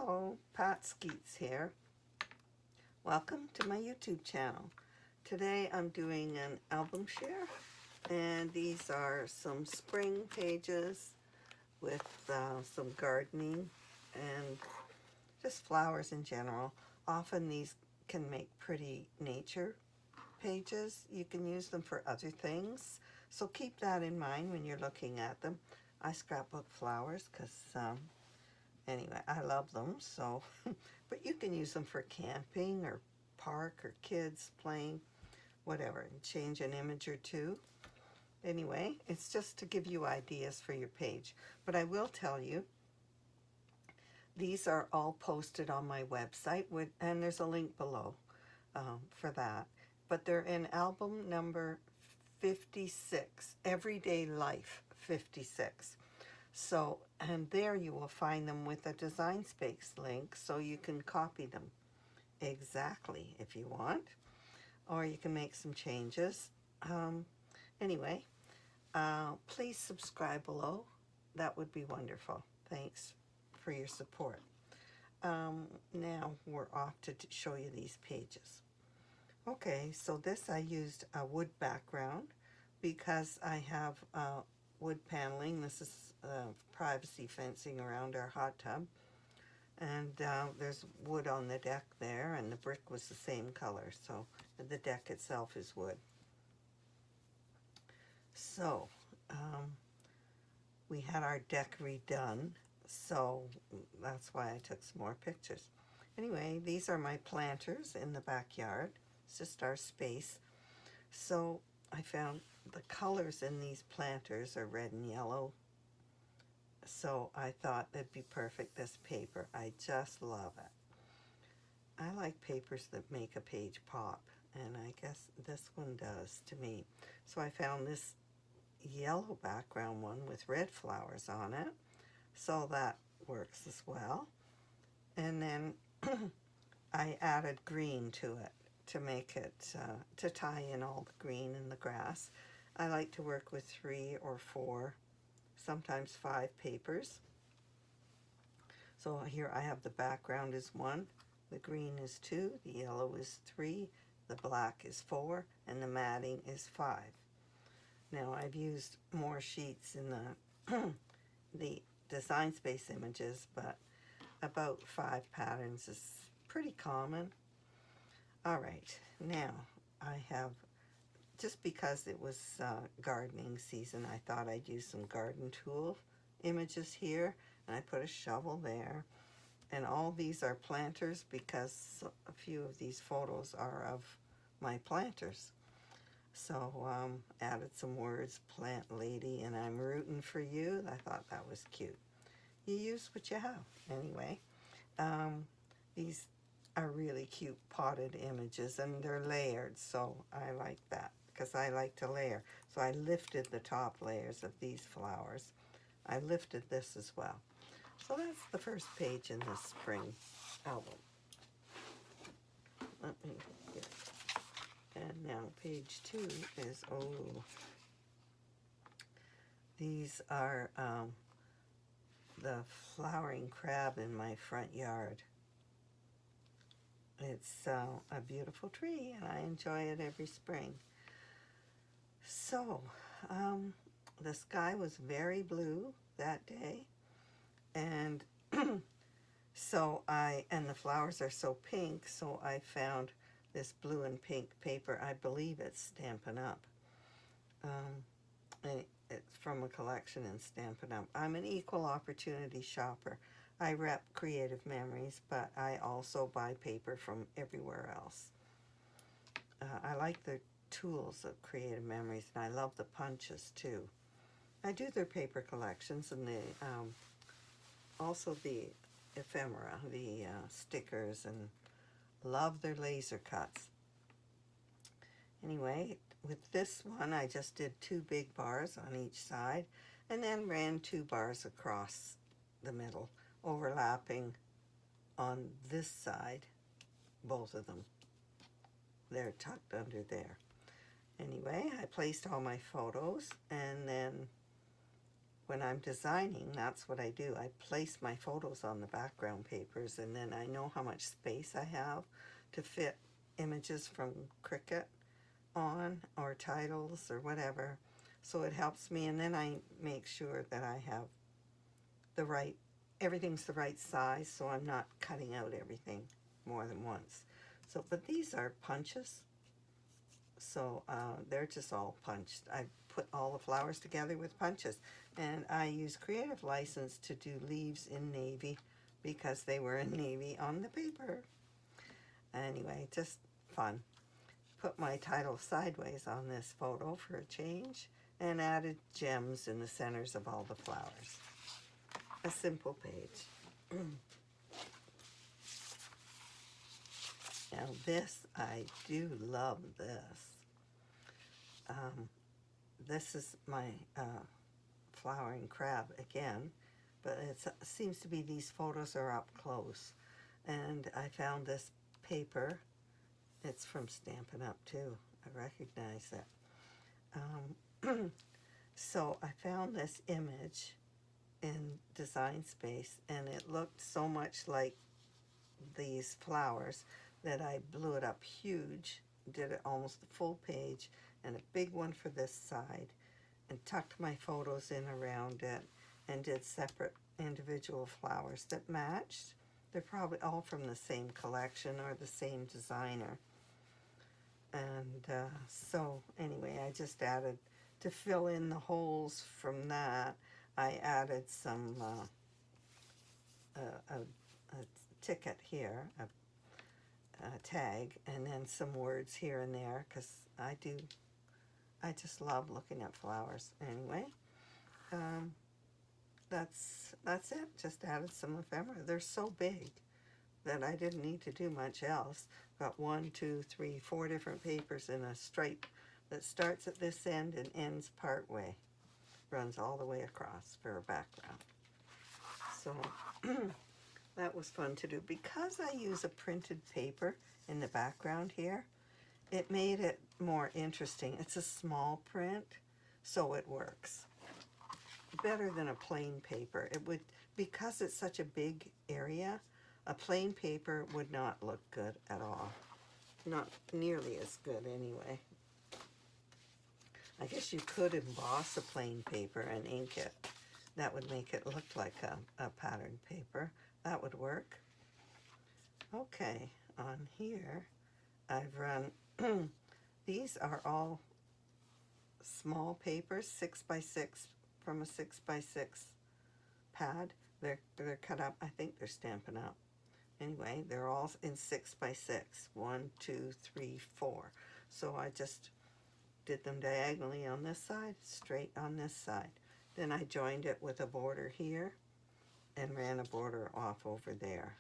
Hello, Pat Skeets here. Welcome to my YouTube channel. Today I'm doing an album share, and these are some spring pages with some gardening and just flowers in general. Often these can make pretty nature pages. You can use them for other things, so keep that in mind when you're looking at them. I scrapbook flowers because anyway, I love them, so but you can use them for camping or park or kids playing, whatever, and change an image or two. Anyway, it's just to give you ideas for your page. But I will tell you, these are all posted on my website, and there's a link below for that. But they're in album number 56, Everyday Life 56. So, and there you will find them with a Design Space link, so you can copy them exactly if you want, or you can make some changes. Anyway, please subscribe below. That would be wonderful. Thanks for your support. Now we're off to show you these pages. Okay, so this I used a wood background because I have wood paneling. This is privacy fencing around our hot tub, and there's wood on the deck there, and the brick was the same color, so the deck itself is wood. So we had our deck redone, so that's why I took some more pictures. Anyway, these are my planters in the backyard. It's just our space. So I found the colors in these planters are red and yellow, so I thought it'd be perfect, this paper. I just love it. I like papers that make a page pop, and I guess this one does to me. So I found this yellow background one with red flowers on it, so that works as well. And then I added green to it to make it, to tie in all the green in the grass. I like to work with 3 or 4, sometimes 5 papers. So here I have the background is 1, the green is 2, the yellow is 3, the black is 4, and the matting is 5. Now I've used more sheets in the Design Space images, but about 5 patterns is pretty common. All right, now I have, just because it was gardening season, I thought I'd use some garden tool images here, and I put a shovel there. And all these are planters because a few of these photos are of my planters. So added some words, plant lady, and I'm rooting for you. I thought that was cute. You use what you have. Anyway, these are really cute potted images, and they're layered, so I like that because I like to layer. So I lifted the top layers of these flowers. I lifted this as well. So that's the first page in this spring album. Let me get it. And now page 2 is, these are the flowering crab in my front yard. It's a beautiful tree, and I enjoy it every spring. So, the sky was very blue that day, and so and the flowers are so pink, so I found this blue and pink paper. I believe it's Stampin' Up. And it's from a collection in Stampin' Up. I'm an equal opportunity shopper. I rep Creative Memories, but I also buy paper from everywhere else. I like the tools of Creative Memories, and I love the punches too. I do their paper collections, and also the ephemera, the stickers, and love their laser cuts. Anyway, with this one I just did 2 big bars on each side, and then ran 2 bars across the middle, overlapping on this side, both of them. They're tucked under there. Anyway, I placed all my photos, and then when I'm designing, that's what I do. I place my photos on the background papers, and then I know how much space I have to fit images from Cricut on, or titles or whatever. So it helps me, and then I make sure that I have the right, everything's the right size, so I'm not cutting out everything more than once. So, but these are punches, so they're just all punched. I put all the flowers together with punches, and I use Creative License to do leaves in navy because they were in navy on the paper. Anyway, just fun. Put my title sideways on this photo for a change, and added gems in the centers of all the flowers. A simple page. Now this, I do love this. This is my flowering crab again, but it seems to be these photos are up close. And I found this paper. It's from Stampin' Up! Too. I recognize it. So I found this image in Design Space, and it looked so much like these flowers that I blew it up huge, did it almost a full page, and a big one for this side, and tucked my photos in around it, and did separate individual flowers that matched. They're probably all from the same collection or the same designer. And so anyway, I just added, to fill in the holes from that, I added some a ticket here, a tag, and then some words here and there, because I just love looking at flowers. Anyway, that's it. Just added some ephemera. They're so big that I didn't need to do much else. Got 1, 2, 3, 4 different papers in a stripe that starts at this end and ends part way. Runs all the way across for a background. So that was fun to do. Because I use a printed paper in the background here, it made it more interesting. It's a small print, so it works better than a plain paper. It would, because it's such a big area, a plain paper would not look good at all. Not nearly as good anyway. I guess you could emboss a plain paper and ink it. That would make it look like a patterned paper. That would work. Okay, on here I've run, these are all small papers, 6x6 from a 6x6 pad. They're cut up, I think they're Stampin' Up! Anyway, they're all in 6x6, 1, 2, 3, 4. So I just did them diagonally on this side, straight on this side. Then I joined it with a border here and ran a border off over there.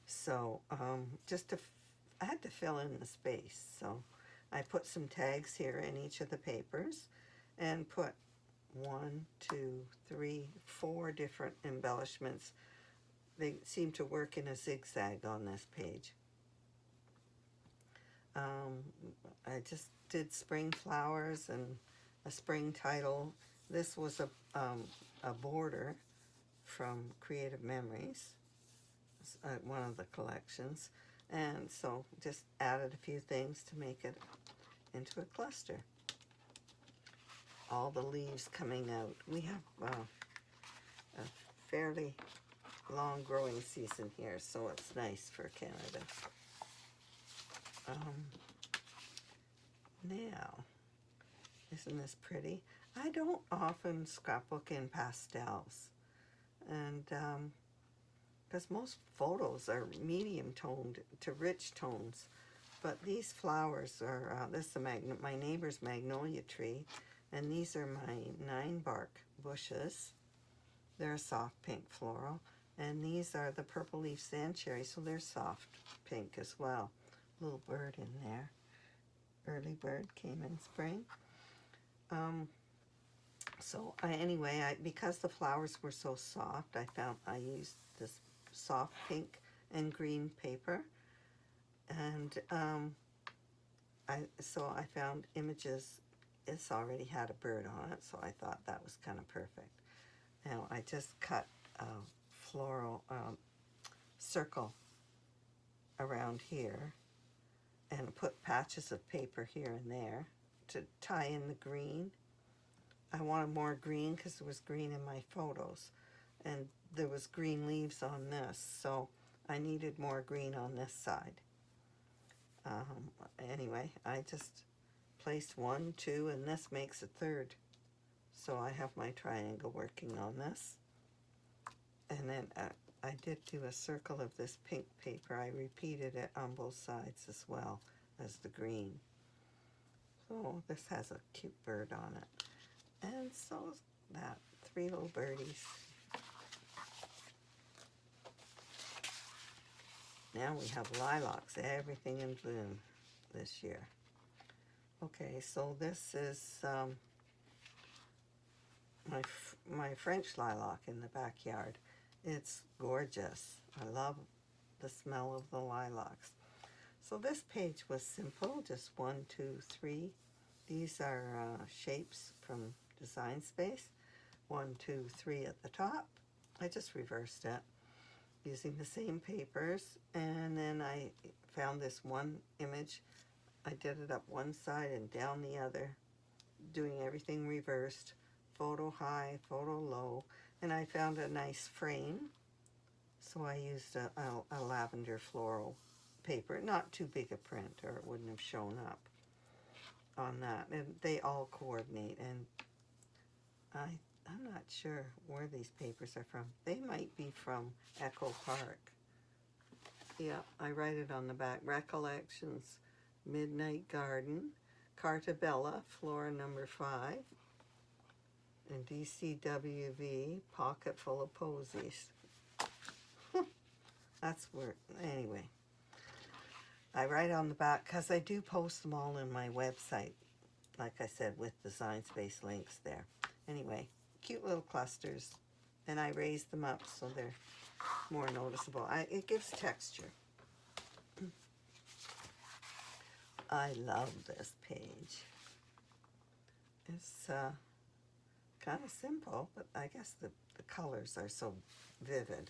So I had to fill in the space. So I put some tags here in each of the papers and put 1, 2, 3, 4 different embellishments. They seem to work in a zigzag on this page. I just did spring flowers and a spring title. This was a border from Creative Memories, one of the collections, and so just added a few things to make it into a cluster. All the leaves coming out. We have a fairly long growing season here, so it's nice for Canada. Now, isn't this pretty? I don't often scrapbook in pastels, and because most photos are medium toned to rich tones, but these flowers are, this is my neighbor's magnolia tree, and these are my 9-bark bushes. They're a soft pink floral, and these are the purple leaf sand cherry, so they're soft pink as well. Little bird in there. Early bird came in spring. So because the flowers were so soft, I used this soft pink and green paper, and I found images this already had a bird on it, so I thought that was kind of perfect. Now I just cut a floral circle around here and put patches of paper here and there to tie in the green. I wanted more green because there was green in my photos, and there was green leaves on this, so I needed more green on this side. Anyway, I just placed 1, 2, and this makes a third. So I have my triangle working on this. And then I did do a circle of this pink paper. I repeated it on both sides as well as the green. So this has a cute bird on it. And so that, 3 little birdies. Now we have lilacs, everything in bloom this year. Okay, so this is my French lilac in the backyard. It's gorgeous. I love the smell of the lilacs. So this page was simple, just 1, 2, 3. These are shapes from Design Space. 1, 2, 3 at the top. I just reversed it using the same papers, and then I found this one image. I did it up one side and down the other, doing everything reversed, photo high, photo low, and I found a nice frame, so I used a lavender floral paper, not too big a print or it wouldn't have shown up on that, and they all coordinate, and I'm not sure where these papers are from. They might be from Echo Park. Yeah, I write it on the back. Recollections, Midnight Garden, Carta Bella, Flora number 5, and DCWV, Pocket Full of Posies. That's where, anyway. I write on the back because I do post them all in my website, like I said, with Design Space links there. Anyway, cute little clusters, and I raise them up so they're more noticeable. It gives texture. I love this page. It's kind of simple, but I guess the colors are so vivid.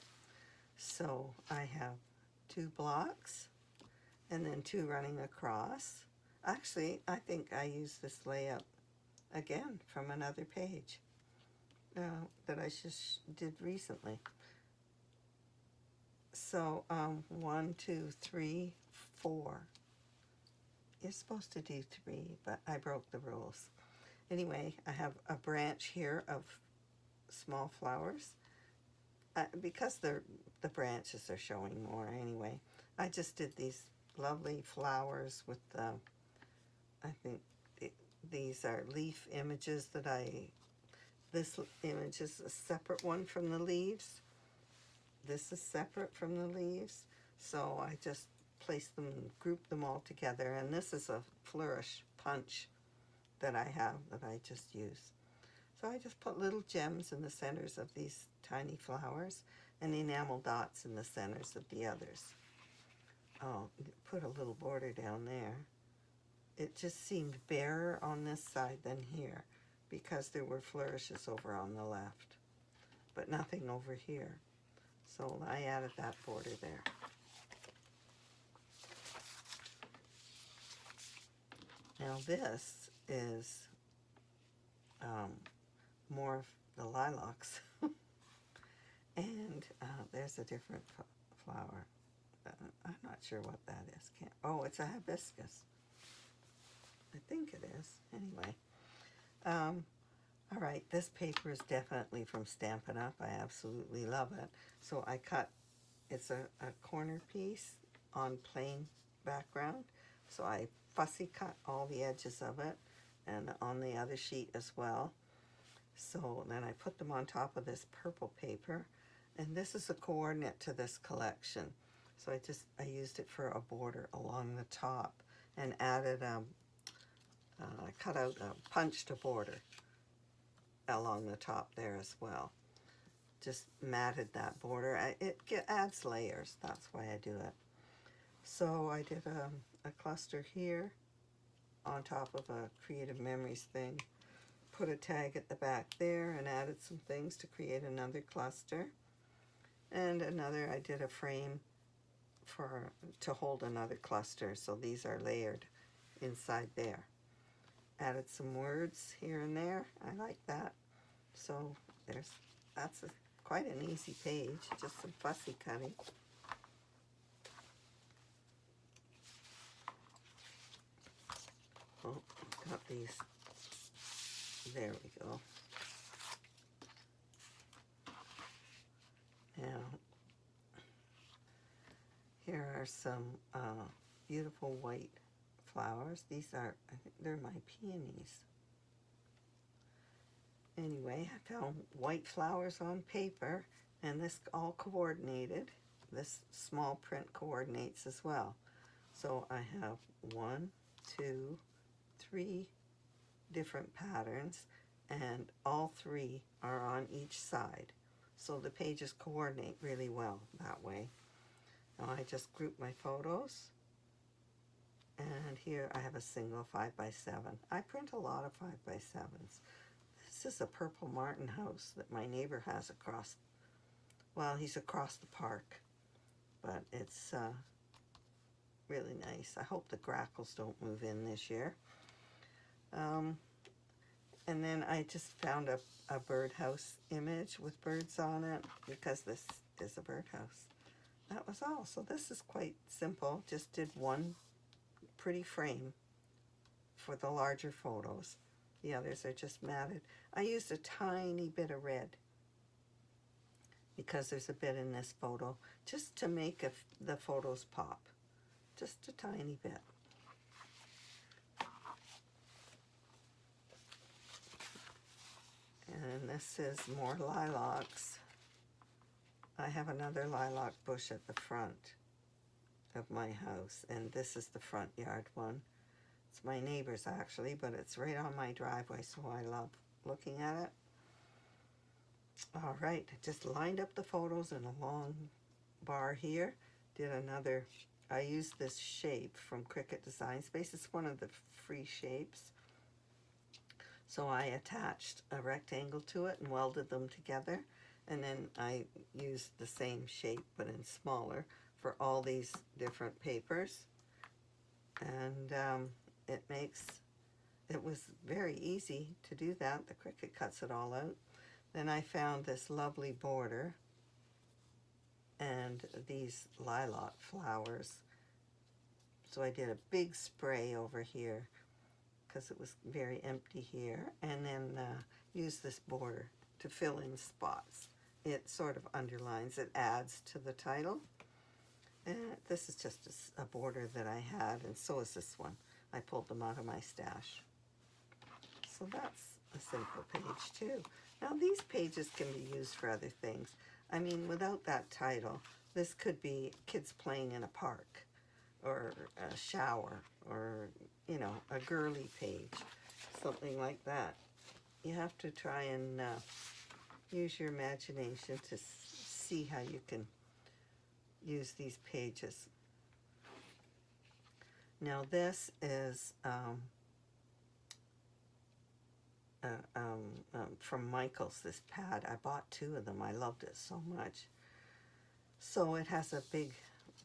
So I have 2 blocks and then 2 running across. Actually, I think I used this layout again from another page that I just did recently. So 1, 2, 3, 4. You're supposed to do 3, but I broke the rules. Anyway, I have a branch here of small flowers. Because the branches are showing more anyway, I just did these lovely flowers with I think these are leaf images that this image is a separate one from the leaves. This is separate from the leaves. So I just placed them and grouped them all together. And this is a flourish punch that I have that I just use. So I just put little gems in the centers of these tiny flowers and enamel dots in the centers of the others. Oh, put a little border down there. It just seemed barer on this side than here because there were flourishes over on the left, but nothing over here. So I added that border there. Now this is more of the lilacs. And there's a different flower. I'm not sure what that is. Oh, it's a hibiscus. I think it is. Anyway. All right, this paper is definitely from Stampin' Up. I absolutely love it. So I cut, it's a corner piece on plain background. So I fussy cut all the edges of it and on the other sheet as well. So then I put them on top of this purple paper. And this is a coordinate to this collection. So I used it for a border along the top and added, I cut out, punched a border along the top there as well. Just matted that border. It adds layers, that's why I do it. So I did a cluster here on top of a Creative Memories thing. Put a tag at the back there and added some things to create another cluster. And another, I did a frame to hold another cluster, so these are layered inside there. Added some words here and there. I like that. So that's quite an easy page, just some fussy cutting. Oh, got these. There we go. Now, here are some beautiful white flowers. These are, I think they're my peonies. Anyway, I found white flowers on paper, and this all coordinated. This small print coordinates as well. So I have 1, 2, 3 different patterns, and all 3 are on each side. So the pages coordinate really well that way. Now I just group my photos, and here I have a single 5x7. I print a lot of 5x7s. This is a purple martin house that my neighbor has across, well, he's across the park, but it's really nice. I hope the grackles don't move in this year. And then I just found a birdhouse image with birds on it, because this is a birdhouse. That was all. So this is quite simple. Just did one pretty frame for the larger photos. The others are just matted. I used a tiny bit of red because there's a bit in this photo, just to make the photos pop. Just a tiny bit. And this is more lilacs. I have another lilac bush at the front of my house, and this is the front yard one. It's my neighbor's actually, but it's right on my driveway, so I love looking at it. All right, just lined up the photos in a long bar here. Did another, I used this shape from Cricut Design Space. It's one of the free shapes. So I attached a rectangle to it and welded them together. And then I used the same shape, but in smaller, for all these different papers. And it was very easy to do that. The Cricut cuts it all out. Then I found this lovely border and these lilac flowers. So I did a big spray over here because it was very empty here, and then used this border to fill in spots. It sort of underlines, it adds to the title. And this is just a border that I had, and so is this one. I pulled them out of my stash. So that's a simple page too. Now these pages can be used for other things. I mean, without that title, this could be kids playing in a park, or a shower, or, you know, a girly page, something like that. You have to try and use your imagination to see how you can use these pages. Now this is from Michaels, this pad. I bought 2 of them. I loved it so much. So it has a big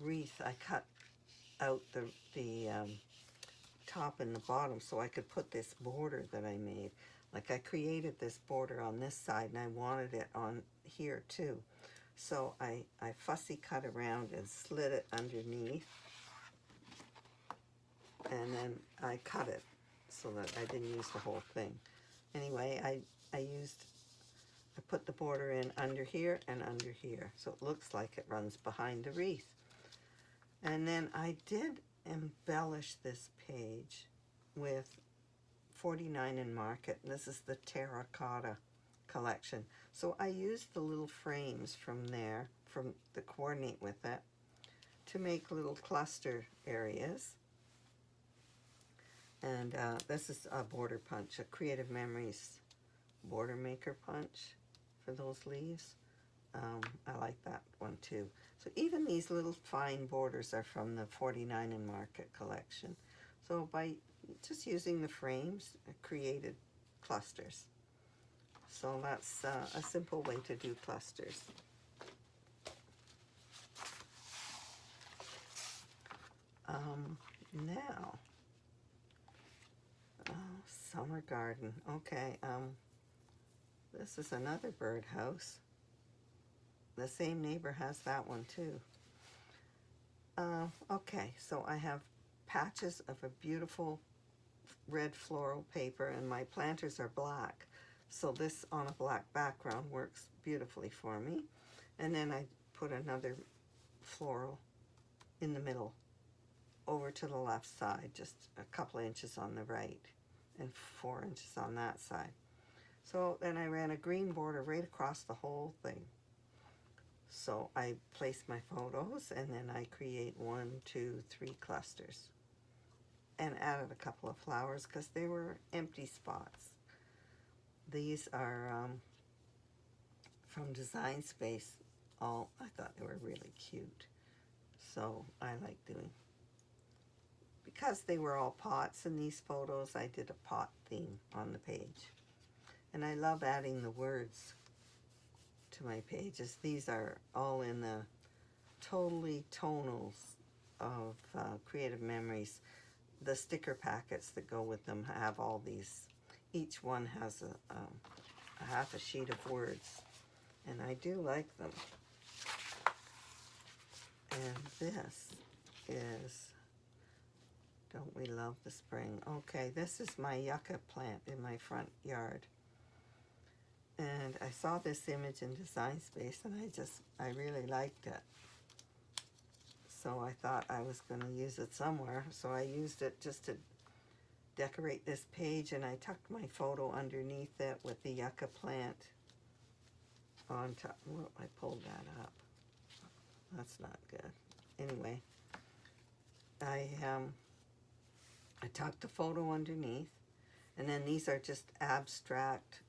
wreath. I cut out the top and the bottom so I could put this border that I made. Like, I created this border on this side and I wanted it on here too. So I fussy cut around and slid it underneath, and then I cut it so that I didn't use the whole thing. Anyway, I put the border in under here and under here, so it looks like it runs behind the wreath. And then I did embellish this page with 49 in Market. This is the terracotta collection. So I used the little frames from there, from the coordinate with it, to make little cluster areas. And this is a border punch, a Creative Memories border maker punch for those leaves. I like that one too. So even these little fine borders are from the 49 in Market collection. So by just using the frames, I created clusters. So that's a simple way to do clusters. Now, summer garden. Okay, this is another birdhouse. The same neighbor has that one too. Okay, so I have patches of a beautiful red floral paper, and my planters are black. So this on a black background works beautifully for me. And then I put another floral in the middle over to the left side, just a couple of inches on the right and 4 inches on that side. So then I ran a green border right across the whole thing. So I place my photos, and then I create 1, 2, 3 clusters, and added a couple of flowers because they were empty spots. These are from Design Space. I thought they were really cute, so I like doing. Because they were all pots in these photos, I did a pot theme on the page. And I love adding the words to my pages. These are all in the totally tonals of Creative Memories. The sticker packets that go with them have all these. Each one has a half a sheet of words, and I do like them. And this is Don't We Love the Spring? Okay, this is my yucca plant in my front yard. And I saw this image in Design Space, and I really liked it. So I thought I was going to use it somewhere. So I used it just to decorate this page, and I tucked my photo underneath it with the yucca plant on top. Whoa, I pulled that up. That's not good. Anyway, I tucked the photo underneath, and then these are just abstract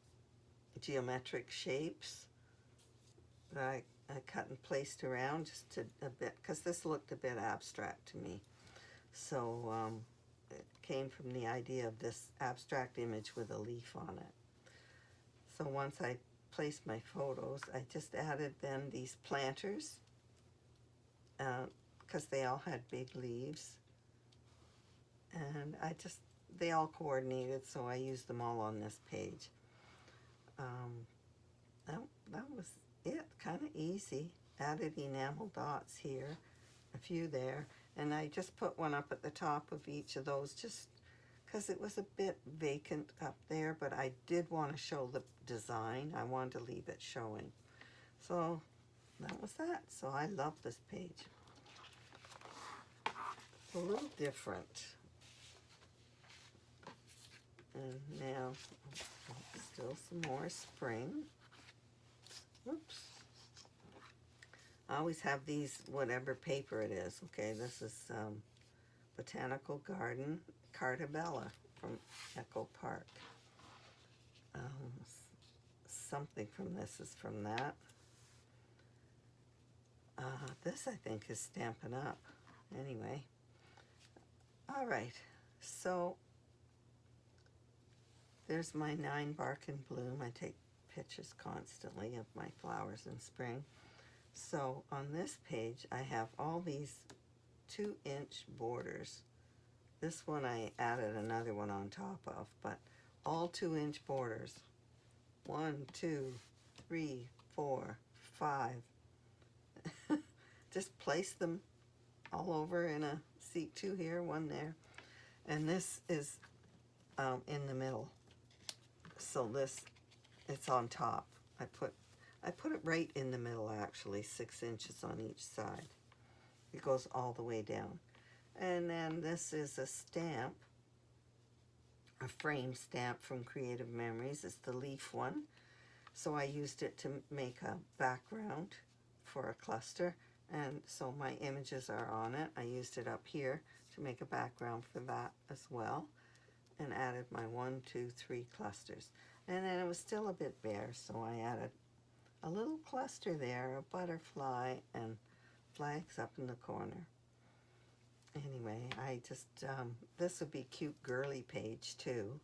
geometric shapes that I cut and placed around just to a bit, because this looked a bit abstract to me. So it came from the idea of this abstract image with a leaf on it. So once I placed my photos, I just added then these planters, because they all had big leaves, and they all coordinated, so I used them all on this page. That was it, kind of easy. Added enamel dots here, a few there, and I just put one up at the top of each of those just because it was a bit vacant up there, but I did want to show the design. I wanted to leave it showing. So that was that. So I love this page. It's a little different. And now, still some more spring. Oops. I always have these, whatever paper it is. Okay, this is Botanical Garden Cartabella from Echo Park. Something from this is from that. This, I think, is Stampin' Up. Anyway. All right. So there's my 9 Bark in Bloom. I take pictures constantly of my flowers in spring. So on this page, I have all these 2-inch borders. This one I added another one on top of, but all 2-inch borders. 1, 2, 3, 4, 5. Just place them all over in a seat, 2 here, 1 there. And this is in the middle. So it's on top. I put it right in the middle, actually, 6 inches on each side. It goes all the way down. And then this is a stamp, a frame stamp from Creative Memories. It's the leaf one. So I used it to make a background for a cluster. And so my images are on it. I used it up here to make a background for that as well. And added my 1, 2, 3 clusters. And then it was still a bit bare, so I added a little cluster there, a butterfly, and flags up in the corner. Anyway, I just, this would be cute girly page too.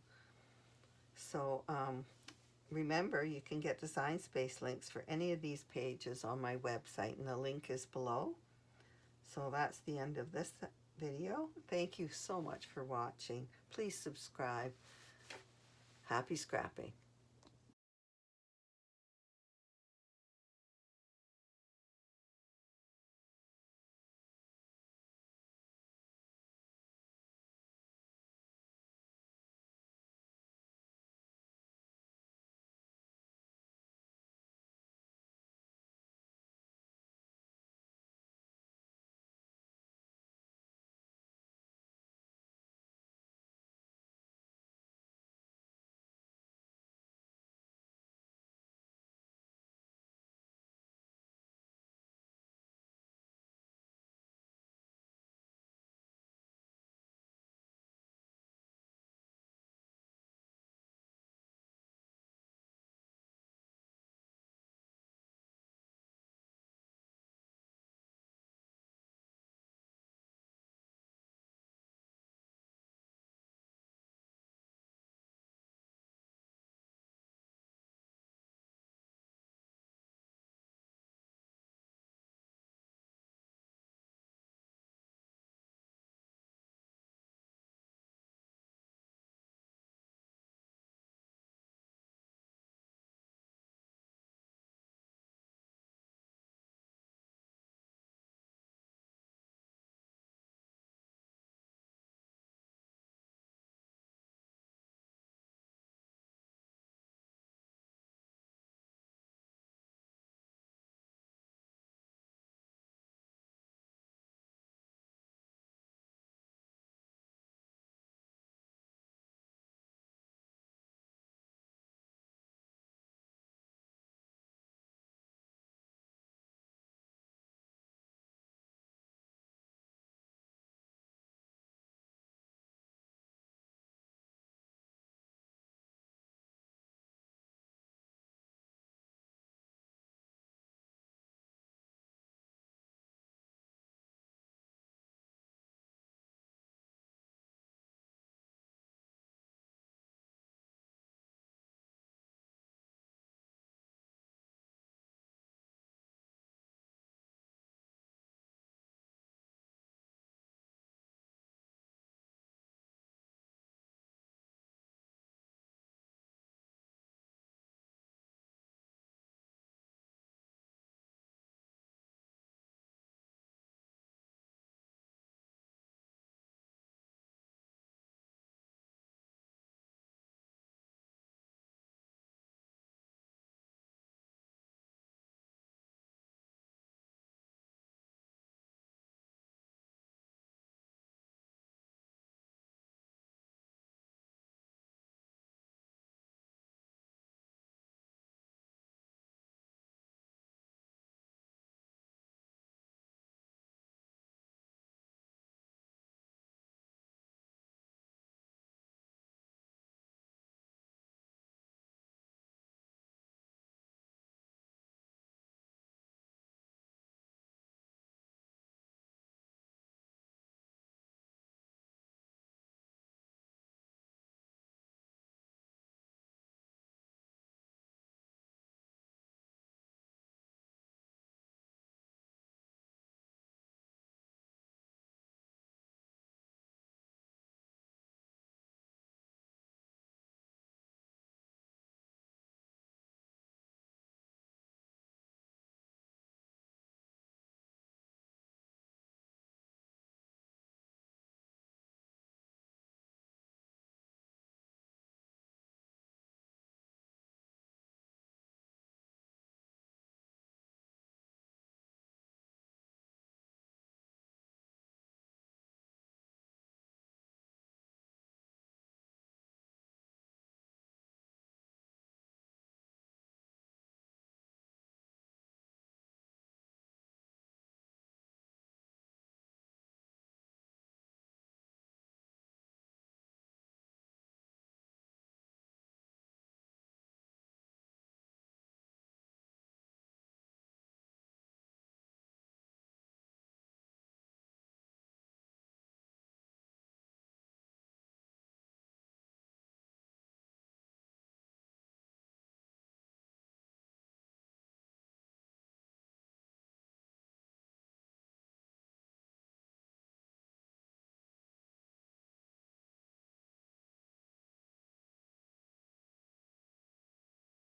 So remember, you can get design space links for any of these pages on my website, and the link is below. So that's the end of this video. Thank you so much for watching. Please subscribe. Happy scrapping.